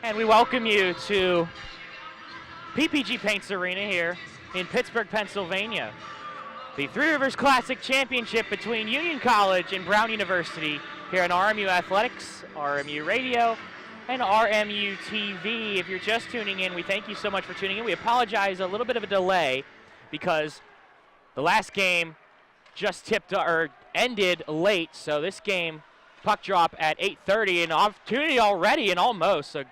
And we welcome you to PPG Paints Arena here in Pittsburgh, Pennsylvania. The Three Rivers Classic Championship between Union College and Brown University here on RMU Athletics, RMU Radio, and RMU TV. If you're just tuning in, we thank you so much for tuning in. We apologize a little bit of a delay because the last game just ended late, so this game puck drop at 8:30, an opportunity already and almost a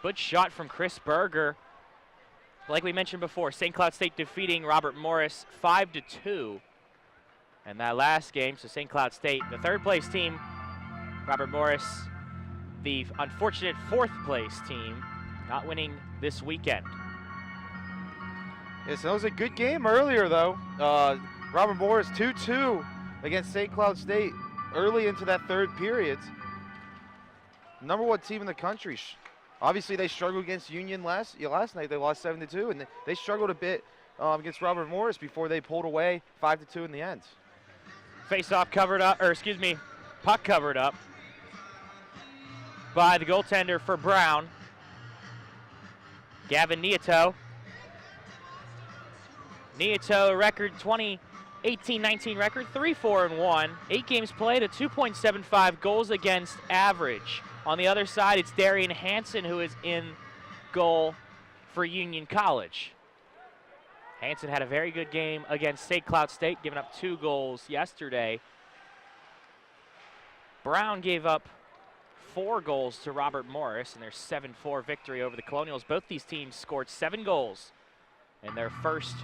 good shot from Chris Berger. Like we mentioned before, St. Cloud State defeating Robert Morris 5-2. And that last game, so St. Cloud State, the third place team, Robert Morris, the unfortunate fourth place team, not winning this weekend. Yes, that was a good game earlier though. Robert Morris 2-2 against St. Cloud State early into that third period. Number one team in the country. Obviously, they struggled against Union last night. They lost 7-2, and they struggled a bit against Robert Morris before they pulled away 5-2 in the end. Face-off covered up, puck covered up by the goaltender for Brown, Gavin Nieto. Nieto record 2018-19 record, 3-4-1, 8 games played, a 2.75 goals against average. On the other side, it's Darian Hansen who is in goal for Union College. Hansen had a very good game against St. Cloud State, giving up 2 goals yesterday. Brown gave up 4 goals to Robert Morris in their 7-4 victory over the Colonials. Both these teams scored 7 goals in their first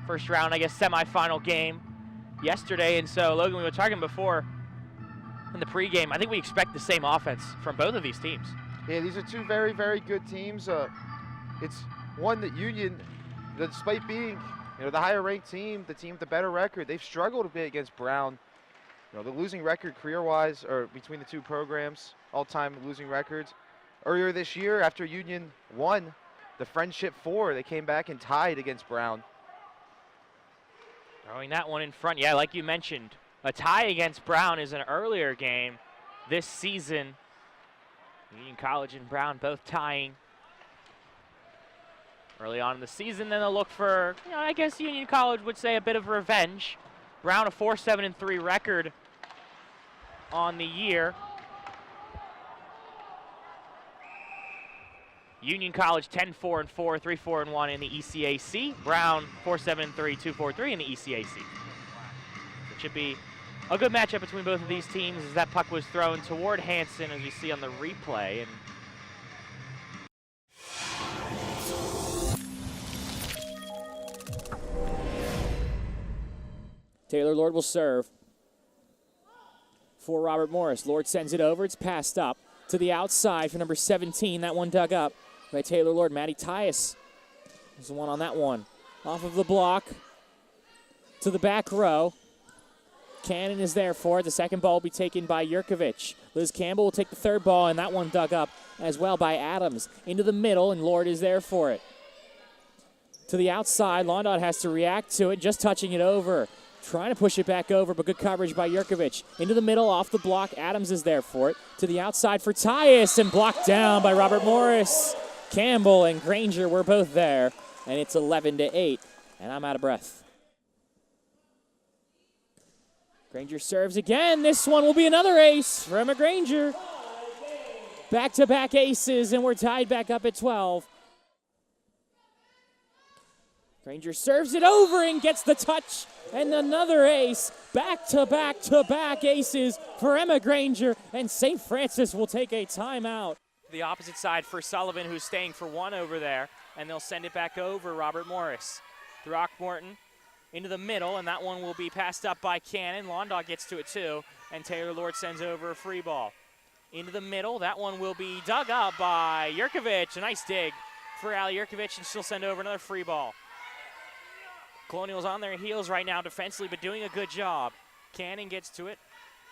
round, semifinal game yesterday. And so, Logan, we were talking before in the pregame, I think we expect the same offense from both of these teams. Yeah, these are two very, very good teams. It's one that Union, despite being the higher-ranked team, the team with the better record, they've struggled a bit against Brown. The losing record career-wise, or between the two programs, all-time losing records. Earlier this year, after Union won the Friendship 4, they came back and tied against Brown. Throwing that one in front, yeah, like you mentioned. A tie against Brown is an earlier game this season. Union College and Brown both tying early on in the season. Then they'll look for, I guess Union College would say a bit of revenge. Brown a 4-7-3 record on the year. Union College 10-4-4, 3-4-1 in the ECAC. Brown 4-7-3, 2-4-3 in the ECAC. It should be a good matchup between both of these teams as that puck was thrown toward Hansen, as we see on the replay. And Taylor Lord will serve for Robert Morris. Lord sends it over. It's passed up to the outside for number 17. That one dug up by Taylor Lord. Matty Tyus is the one on that one. Off of the block to the back row. Cannon is there for it. The second ball will be taken by Yurkovich. Liz Campbell will take the third ball, and that one dug up as well by Adams. Into the middle, and Lord is there for it. To the outside, Londot has to react to it, just touching it over. Trying to push it back over, but good coverage by Yurkovich. Into the middle, off the block, Adams is there for it. To the outside for Tyus, and blocked down by Robert Morris. Campbell and Granger were both there, and it's 11-8, and I'm out of breath. Granger serves again. This one will be another ace for Emma Granger. Back-to-back aces, and we're tied back up at 12. Granger serves it over and gets the touch, and another ace. Back-to-back-to-back aces for Emma Granger, and St. Francis will take a timeout. the opposite side for Sullivan, who's staying for one over there, and they'll send it back over Robert Morris. Throckmorton into the middle, and that one will be passed up by Cannon. Londog gets to it too, and Taylor Lord sends over a free ball. Into the middle, that one will be dug up by Yurkovich. A nice dig for Ali Yurkovich, and she'll send over another free ball. Colonials on their heels right now defensively, but doing a good job. Cannon gets to it.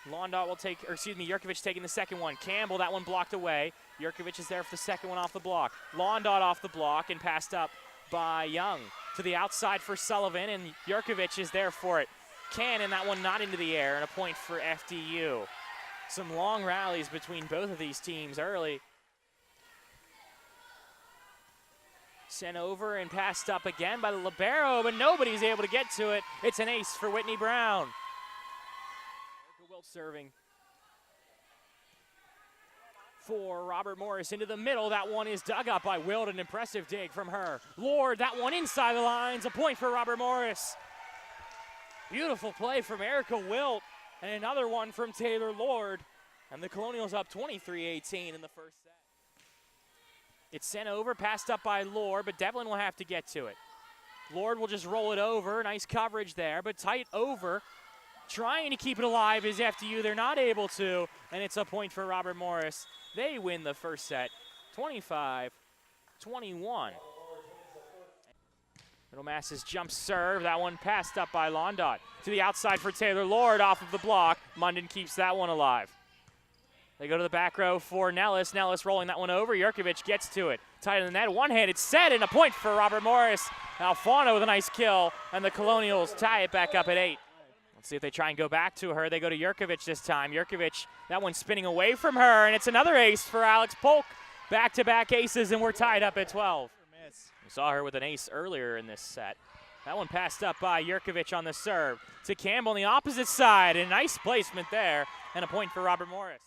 Londot will take, or excuse me, Yurkovich taking the second one. Campbell, that one blocked away. Yurkovich is there for the second one off the block. Londot off the block and passed up by Young. To the outside for Sullivan, and Yurkovich is there for it. Cannon, that one not into the air, and a point for FDU. Some long rallies between both of these teams early. Sent over and passed up again by the libero, but nobody's able to get to it. It's an ace for Whitney Brown. Erica Wilt serving for Robert Morris into the middle. That one is dug up by Wilt. An impressive dig from her. Lord, that one inside the lines. A point for Robert Morris. Beautiful play from Erica Wilt, and another one from Taylor Lord. And the Colonials up 23-18 in the first set. It's sent over, passed up by Lord, but Devlin will have to get to it. Lord will just roll it over. Nice coverage there, but tight over. Trying to keep it alive is FDU. They're not able to, and it's a point for Robert Morris. They win the first set, 25-21. Middle Mass's jump serve. That one passed up by Londot. To the outside for Taylor Lord off of the block. Munden keeps that one alive. They go to the back row for Nellis. Nellis rolling that one over. Jurkovic gets to it. Tight in the net. One-handed set and a point for Robert Morris. Alfano with a nice kill, and the Colonials tie it back up at 8. Let's see if they try and go back to her. They go to Jurkovic this time. Jurkovic, that one spinning away from her, and it's another ace for Alex Polk. Back-to-back aces, and we're tied up at 12. We saw her with an ace earlier in this set. That one passed up by Jurkovic on the serve. To Campbell on the opposite side, and a nice placement there, and a point for Robert Morris.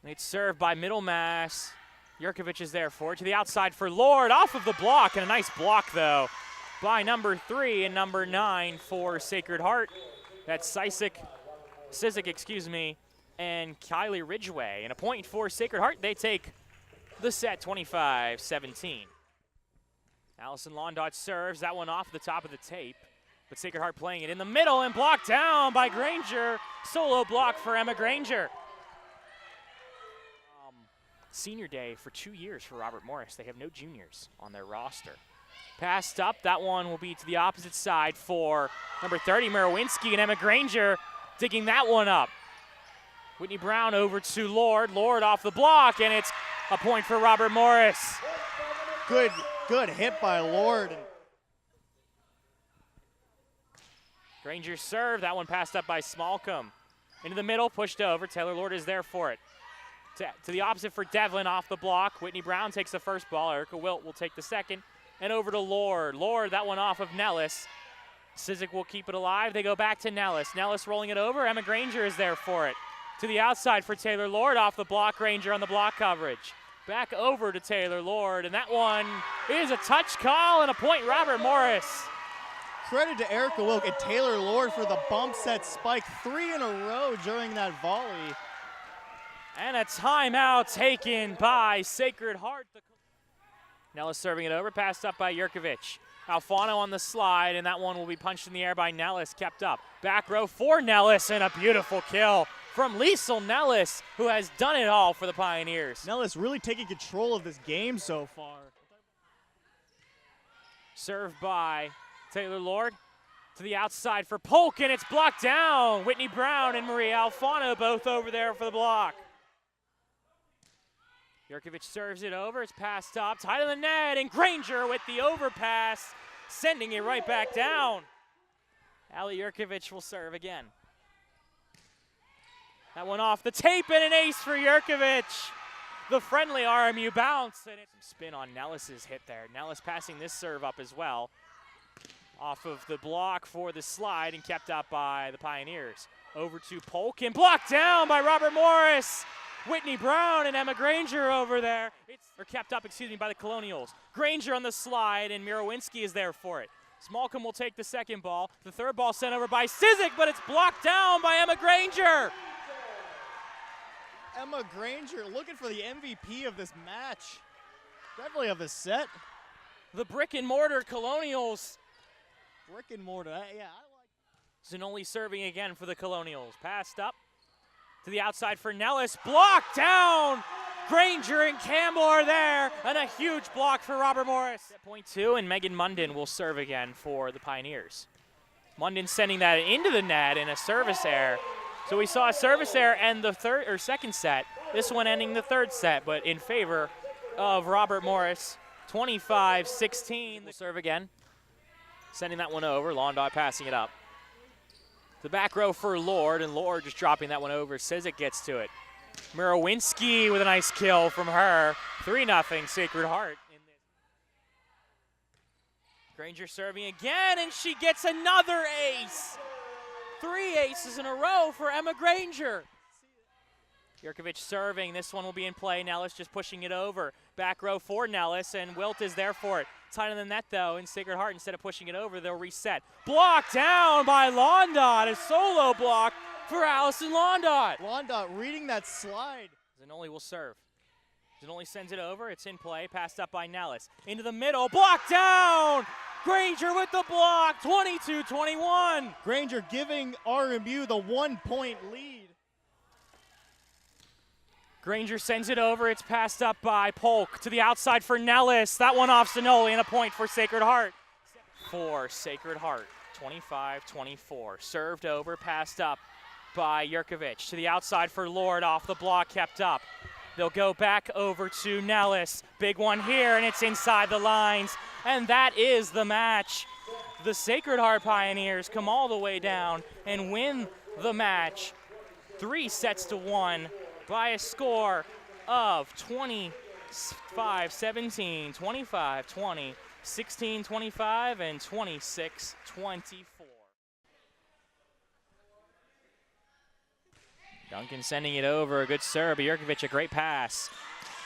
It's served by Middle Mass. Jurkovic is there for it. To the outside for Lord, off of the block, and a nice block, though, by number 3 and number 9 for Sacred Heart. That's Sizik, and Kylie Ridgway. And a point for Sacred Heart. They take the set 25-17. Allison Londot serves. That one off the top of the tape. But Sacred Heart playing it in the middle and blocked down by Granger. Solo block for Emma Granger. Senior day for 2 years for Robert Morris. They have no juniors on their roster. Passed up. That one will be to the opposite side for number 30, Merowinski, and Emma Granger digging that one up. Whitney Brown over to Lord. Lord off the block, and it's a point for Robert Morris. Good hit by Lord. Granger serve. That one passed up by Smallcomb. Into the middle, pushed over. Taylor Lord is there for it. To the opposite for Devlin off the block. Whitney Brown takes the first ball. Erica Wilt will take the second. And over to Lord. Lord, that one off of Nellis. Sizik will keep it alive. They go back to Nellis. Nellis rolling it over. Emma Granger is there for it. To the outside for Taylor Lord off the block. Granger on the block coverage. Back over to Taylor Lord. And that one is a touch call and a point, Robert Morris. Credit to Erica Wilt and Taylor Lord for the bump set spike. 3 in a row during that volley. And a timeout taken by Sacred Heart. Nellis serving it over, passed up by Jurkovic. Alfano on the slide, and that one will be punched in the air by Nellis, kept up. Back row for Nellis, and a beautiful kill from Liesl Nellis, who has done it all for the Pioneers. Nellis really taking control of this game so far. Served by Taylor Lord. To the outside for Polk, and it's blocked down. Whitney Brown and Maria Alfano both over there for the block. Jurkovic serves it over. It's passed up. Tight of the net, and Granger with the overpass, sending it right back down. Ali Jurkovic will serve again. That one off the tape, and an ace for Jurkovic. The friendly RMU bounce, and it's some spin on Nellis's hit there. Nellis passing this serve up as well. Off of the block for the slide and kept up by the Pioneers. Over to Polk and blocked down by Robert Morris. Whitney Brown and Emma Granger over there. Kept up, by the Colonials. Granger on the slide, and Merowinski is there for it. Smallcomb will take the second ball. The third ball sent over by Sizik, but it's blocked down by Emma Granger. Emma Granger looking for the MVP of this match. Definitely of this set. The brick and mortar Colonials. Brick and mortar, yeah, I like. Zanoli serving again for the Colonials. Passed up to the outside for Nellis. Blocked down. Granger and Campbell are there, and a huge block for Robert Morris. At point 2, and Megan Munden will serve again for the Pioneers. Munden sending that into the net in a service error. So we saw a service error end the second set. This one ending the third set, but in favor of Robert Morris. 25-16. We'll serve again. Sending that one over. Londot passing it up. The back row for Lord, and Lord just dropping that one over. Sizik gets to it. Merowinski with a nice kill from her. 3-0 Sacred Heart. Granger serving again, and she gets another ace. 3 aces in a row for Emma Granger. Jurkovic serving. This one will be in play. Nellis just pushing it over. Back row for Nellis, and Witt is there for it. Tight on the net, though, in Sacred Heart. Instead of pushing it over, they'll reset. Blocked down by Londot. A solo block for Allison Londot. Londot reading that slide. Zanoli will serve. Zanoli sends it over. It's in play. Passed up by Nellis. Into the middle. Blocked down. Granger with the block. 22-21. Granger giving RMU the 1-point lead. Granger sends it over. It's passed up by Polk to the outside for Nellis. That one off Zanoli, and a point for Sacred Heart. For Sacred Heart, 25-24. Served over, passed up by Jurkovic to the outside for Lord. Off the block, kept up. They'll go back over to Nellis. Big one here, and it's inside the lines. And that is the match. The Sacred Heart Pioneers come all the way down and win the match 3-1 by a score of 25-17, 25-20, 16-25, and 26-24. Duncan sending it over, a good serve. Jurkovic, a great pass.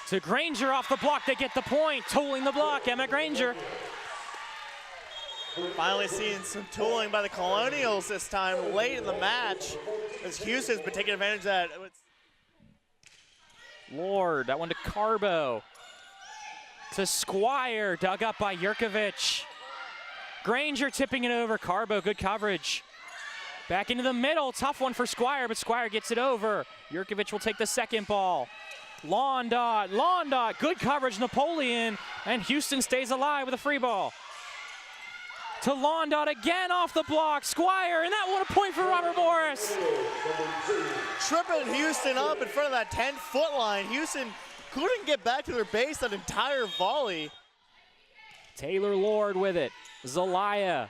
To Granger off the block, they get the point. Tooling the block, Emma Granger. Finally seeing some tooling by the Colonials this time late in the match, as Houston's been taking advantage of that. Lord, that one to Carbo. To Squire, dug up by Jurkovic. Granger tipping it over, Carbo, good coverage. Back into the middle, tough one for Squire, but Squire gets it over. Jurkovic will take the second ball. Londot, good coverage, Napoleon, and Houston stays alive with a free ball. To Londot again off the block, Squire, and that one a point for Robert Morris. Tripping Houston up in front of that 10-foot line. Houston couldn't get back to their base that entire volley. Taylor Lord with it, Zelaya.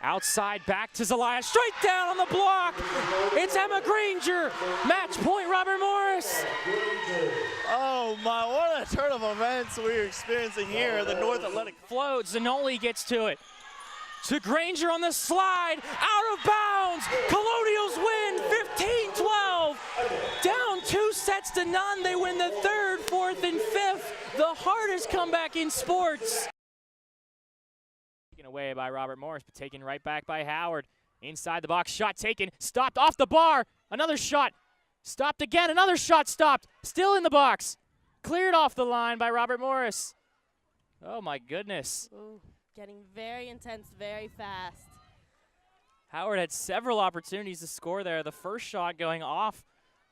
Outside, back to Zelaya, straight down on the block. It's Emma Granger. Match point, Robert Morris. Oh my, what a turn of events we're experiencing here at the North Atlantic. Float, Zanoli gets to it. To Granger on the slide, out of bounds. Colonials win 15-12. Down 2-0. They win the 3rd, 4th, and 5th. The hardest comeback in sports. Taken away by Robert Morris, but taken right back by Howard. Inside the box, shot taken, stopped off the bar. Another shot, stopped again, another shot stopped. Still in the box. Cleared off the line by Robert Morris. Oh my goodness. Ooh, getting very intense, very fast. Howard had several opportunities to score there. The first shot going off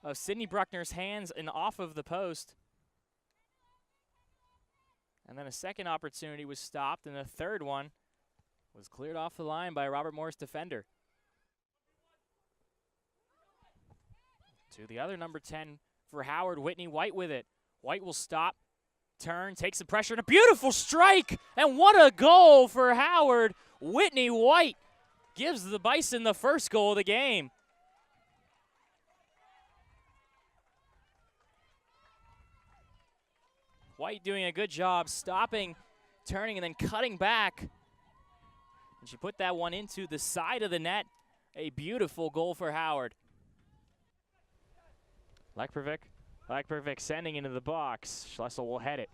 of Sydney Bruckner's hands and off of the post. And then a second opportunity was stopped, and the third one was cleared off the line by a Robert Morris defender. To the other number 10 for Howard, Whitney White with it. White will stop, turn, takes the pressure, and a beautiful strike. And what a goal for Howard. Whitney White gives the Bison the first goal of the game. White doing a good job stopping, turning, and then cutting back. And she put that one into the side of the net. A beautiful goal for Howard. Lekpervik sending into the box. Schlessel will head it.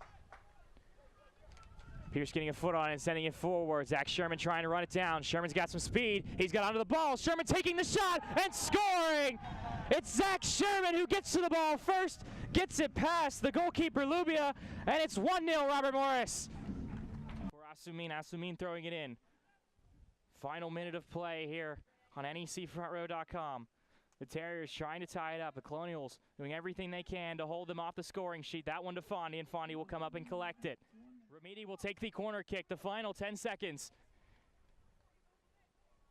Pierce getting a foot on it and sending it forward. Zach Sherman trying to run it down. Sherman's got some speed. He's got onto the ball. Sherman taking the shot and scoring. It's Zach Sherman who gets to the ball first, gets it past the goalkeeper Lubia, and it's 1-0 Robert Morris. For Asumin throwing it in. Final minute of play here on NECFrontRow.com. The Terriers trying to tie it up. The Colonials doing everything they can to hold them off the scoring sheet. That one to Fondy, and Fondy will come up and collect it. Remedi will take the corner kick. The final 10 seconds.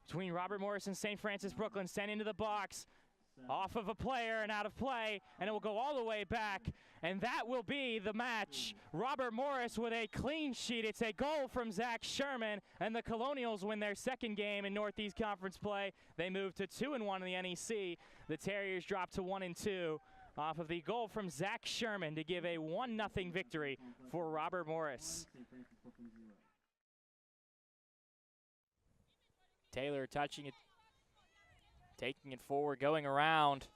Between Robert Morris and St. Francis Brooklyn, sent into the box. Off of a player and out of play, and it will go all the way back, and that will be the match. Robert Morris with a clean sheet. It's a goal from Zach Sherman, and the Colonials win their second game in Northeast Conference play. They move to 2-1 in the NEC. The Terriers drop to 1-2 off of the goal from Zach Sherman to give a 1-0 victory for Robert Morris. Taylor touching it, taking it forward, going around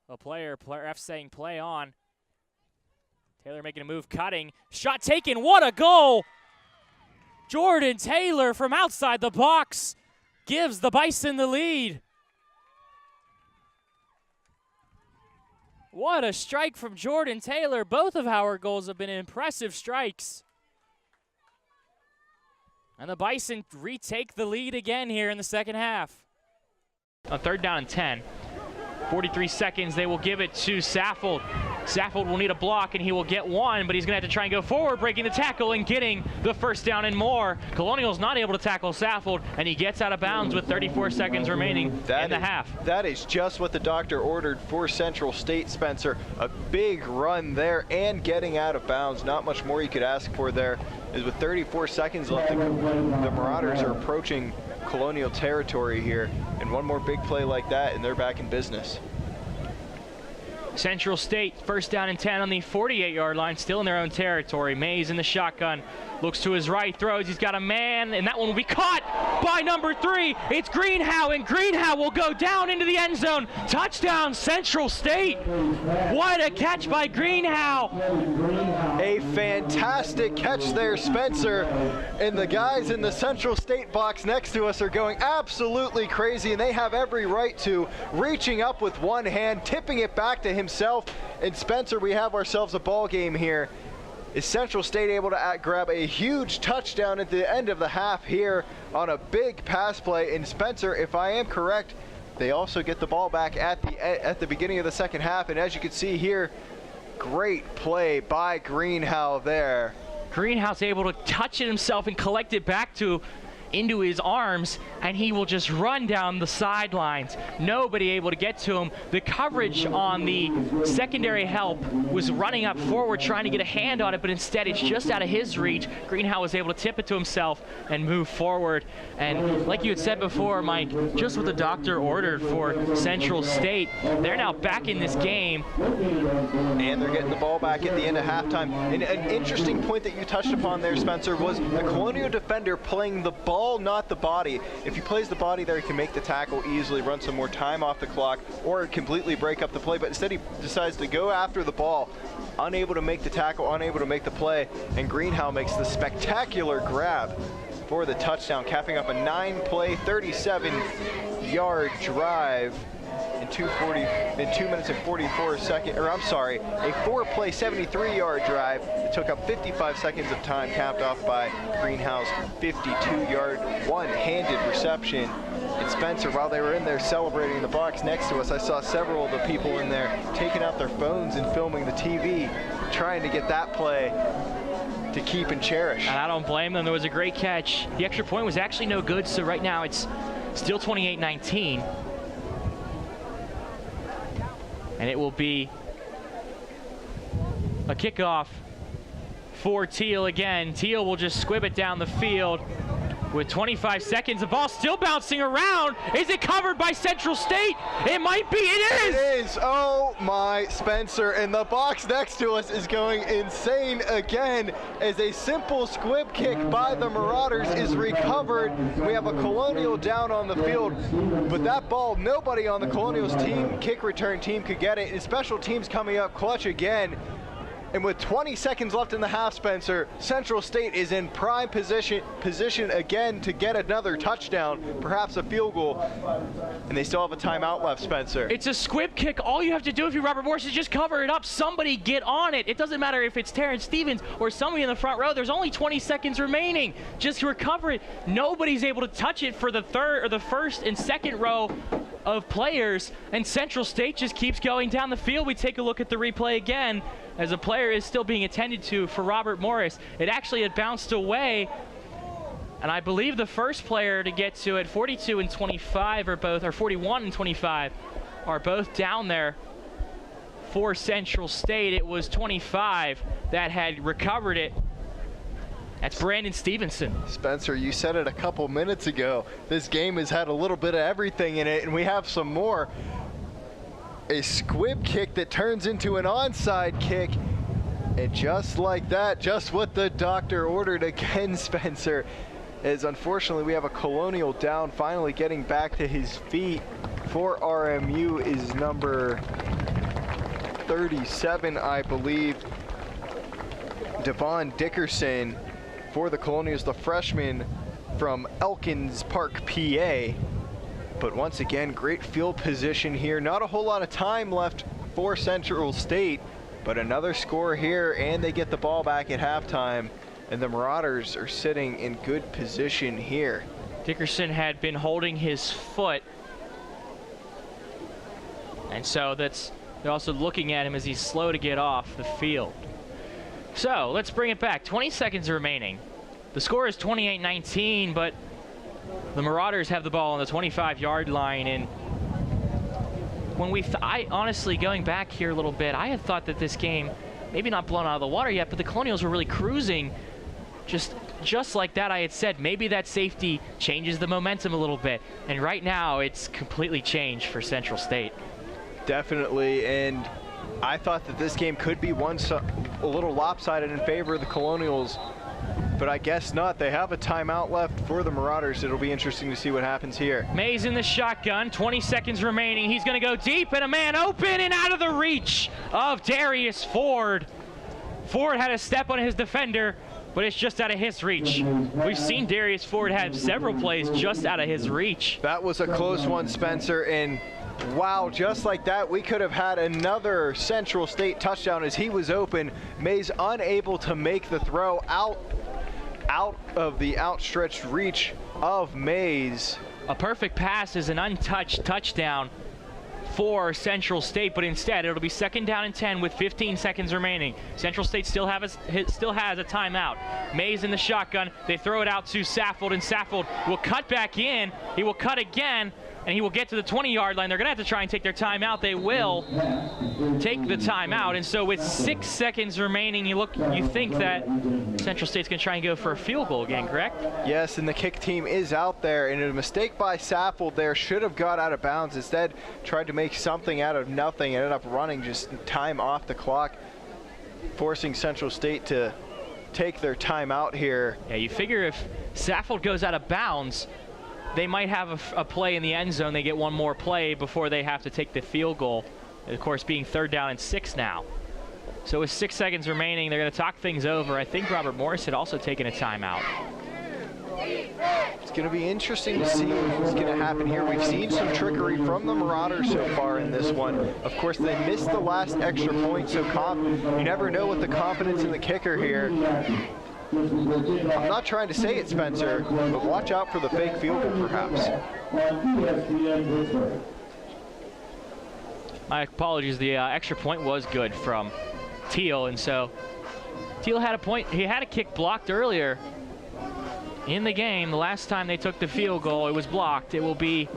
a player F saying play on. Taylor making a move, cutting, shot taken, what a goal! Jordan Taylor from outside the box gives the Bison the lead. What a strike from Jordan Taylor. Both of our goals have been impressive strikes. And the Bison retake the lead again here in the second half. On 3rd down and 10. 43 seconds, they will give it to Saffold. Saffold will need a block, and he will get one, but he's going to have to try and go forward, breaking the tackle and getting the first down and more. Colonial's not able to tackle Saffold, and he gets out of bounds with 34 seconds remaining in the half. That is just what the doctor ordered for Central State, Spencer. A big run there and getting out of bounds. Not much more you could ask for there. Is with 34 seconds left, the Marauders are approaching Colonial territory here, and one more big play like that and they're back in business. Central State, 1st down and 10 on the 48-yard line, still in their own territory. Mays in the shotgun, looks to his right, throws, he's got a man, and that one will be caught by number 3. It's Greenhow, and Greenhow will go down into the end zone. Touchdown, Central State. What a catch by Greenhow. A fantastic catch there, Spencer. And the guys in the Central State box next to us are going absolutely crazy, and they have every right to, reaching up with one hand, tipping it back to himself. And Spencer, we have ourselves a ball game here. Is Central State able to grab a huge touchdown at the end of the half here on a big pass play? And Spencer, if I am correct, they also get the ball back at the beginning of the second half. And as you can see here, great play by Greenhow there. Greenhow's able to touch it himself and collect it back into his arms, and he will just run down the sidelines. Nobody able to get to him. The coverage on the secondary help was running up forward trying to get a hand on it, but instead it's just out of his reach. Greenhow was able to tip it to himself and move forward. And like you had said before, Mike, just what the doctor ordered for Central State, they're now back in this game. And they're getting the ball back at the end of halftime. And an interesting point that you touched upon there, Spencer, was the Colonial defender playing the ball, not the body. If he plays the body there, he can make the tackle easily, run some more time off the clock, or completely break up the play. But instead he decides to go after the ball, unable to make the tackle, unable to make the play, and Greenhow makes the spectacular grab for the touchdown, capping up a 9-play, 37-yard drive in 2 minutes and 44 seconds, or I'm sorry, a 4-play, 73-yard drive that took up 55 seconds of time, capped off by Greenhow's 52-yard one-handed reception. And Spencer, while they were in there celebrating in the box next to us, I saw several of the people in there taking out their phones and filming the TV, trying to get that play to keep and cherish. And I don't blame them. There was a great catch. The extra point was actually no good, so right now it's still 28-19. And it will be a kickoff for Teal again. Teal will just squib it down the field with 25 seconds. The ball still bouncing around. Is it covered by Central State? It might be. It is! It is. Oh my, Spencer. And the box next to us is going insane again as a simple squib kick by the Marauders is recovered. We have a Colonial down on the field, but that ball, nobody on the Colonials team, kick return team, could get it. And special teams coming up clutch again. And with 20 seconds left in the half, Spencer, Central State is in prime position again to get another touchdown, perhaps a field goal. And they still have a timeout left, Spencer. It's a squib kick. All you have to do if you're Robert Morris is just cover it up. Somebody get on it. It doesn't matter if it's Terrence Stevens or somebody in the front row. There's only 20 seconds remaining. Just recover it. Nobody's able to touch it for the first and second row of players, and Central State just keeps going down the field. We take a look at the replay again as a player is still being attended to for Robert Morris. It actually had bounced away, and I believe the first player to get to it, 42 and 25 are both, or 41 and 25 are both down there for Central State. It was 25 that had recovered it. That's Brandon Stevenson. Spencer, you said it a couple minutes ago. This game has had a little bit of everything in it, and we have some more. A squib kick that turns into an onside kick. And just like that, just what the doctor ordered again, Spencer. as unfortunately we have a Colonial down. Finally getting back to his feet for RMU is number 37, I believe. Devon Dickerson for the Colonials, the freshman from Elkins Park, PA. But once again, great field position here. Not a whole lot of time left for Central State, but another score here, and they get the ball back at halftime, and the Marauders are sitting in good position here. Dickerson had been holding his foot, and so they're also looking at him as he's slow to get off the field. So let's bring it back. 20 seconds remaining. The score is 28-19, but the Marauders have the ball on the 25-yard line. And when I honestly, going back here a little bit, I had thought that this game, maybe not blown out of the water yet, but the Colonials were really cruising. Just like that, I had said, maybe that safety changes the momentum a little bit. And right now, it's completely changed for Central State. Definitely, and I thought that this game could be a little lopsided in favor of the Colonials, but I guess not. They have a timeout left for the Marauders. It'll be interesting to see what happens here. Mays in the shotgun, 20 seconds remaining. He's going to go deep, and a man open and out of the reach of Darius Ford. Ford had a step on his defender, but it's just out of his reach. We've seen Darius Ford have several plays just out of his reach. That was a close one, Spencer, and wow, just like that, we could have had another Central State touchdown as he was open. Mays unable to make the throw out of the outstretched reach of Mays. A perfect pass is an untouched touchdown for Central State, but instead it'll be 2nd down and 10 with 15 seconds remaining. Central State still has a timeout. Mays in the shotgun. They throw it out to Saffold, and Saffold will cut back in. He will cut again, and he will get to the 20-yard line. They're going to have to try and take their timeout. They will take the timeout, and so with 6 seconds remaining, you think that Central State's going to try and go for a field goal again, correct? Yes, and the kick team is out there, and a mistake by Saffold there. Should have got out of bounds. Instead, tried to make something out of nothing. Ended up running just time off the clock, forcing Central State to take their timeout here. Yeah, you figure if Saffold goes out of bounds, they might have a play in the end zone. They get one more play before they have to take the field goal. And of course, being 3rd down and 6 now. So with 6 seconds remaining, they're going to talk things over. I think Robert Morris had also taken a timeout. It's going to be interesting to see what's going to happen here. We've seen some trickery from the Marauders so far in this one. Of course, they missed the last extra point, so you never know with the confidence in the kicker here. I'm not trying to say it, Spencer, but watch out for the fake field goal, perhaps. My apologies. The extra point was good from Teal, and so Teal had a point. He had a kick blocked earlier in the game. The last time they took the field goal, it was blocked. It will be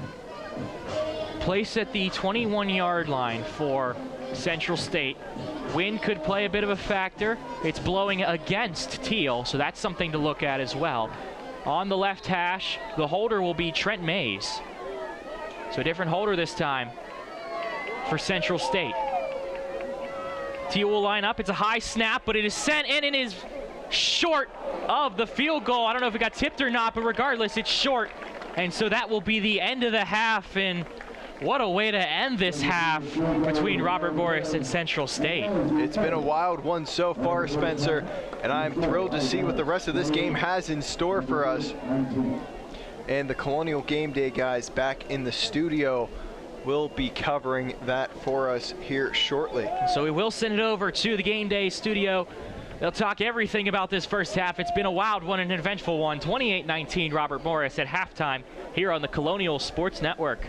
placed at the 21-yard line for Central State. Wind could play a bit of a factor. It's blowing against Teal, so that's something to look at as well. On the left hash, the holder will be Trent Mays. So a different holder this time for Central State. Teal will line up. It's a high snap, but it is sent in and is short of the field goal. I don't know if it got tipped or not, but regardless, it's short. And so that will be the end of the half, and what a way to end this half between Robert Morris and Central State. It's been a wild one so far, Spencer, and I'm thrilled to see what the rest of this game has in store for us. And the Colonial Game Day guys back in the studio will be covering that for us here shortly. So we will send it over to the Game Day studio. They'll talk everything about this first half. It's been a wild one and an eventful one. 28-19 Robert Morris at halftime here on the Colonial Sports Network.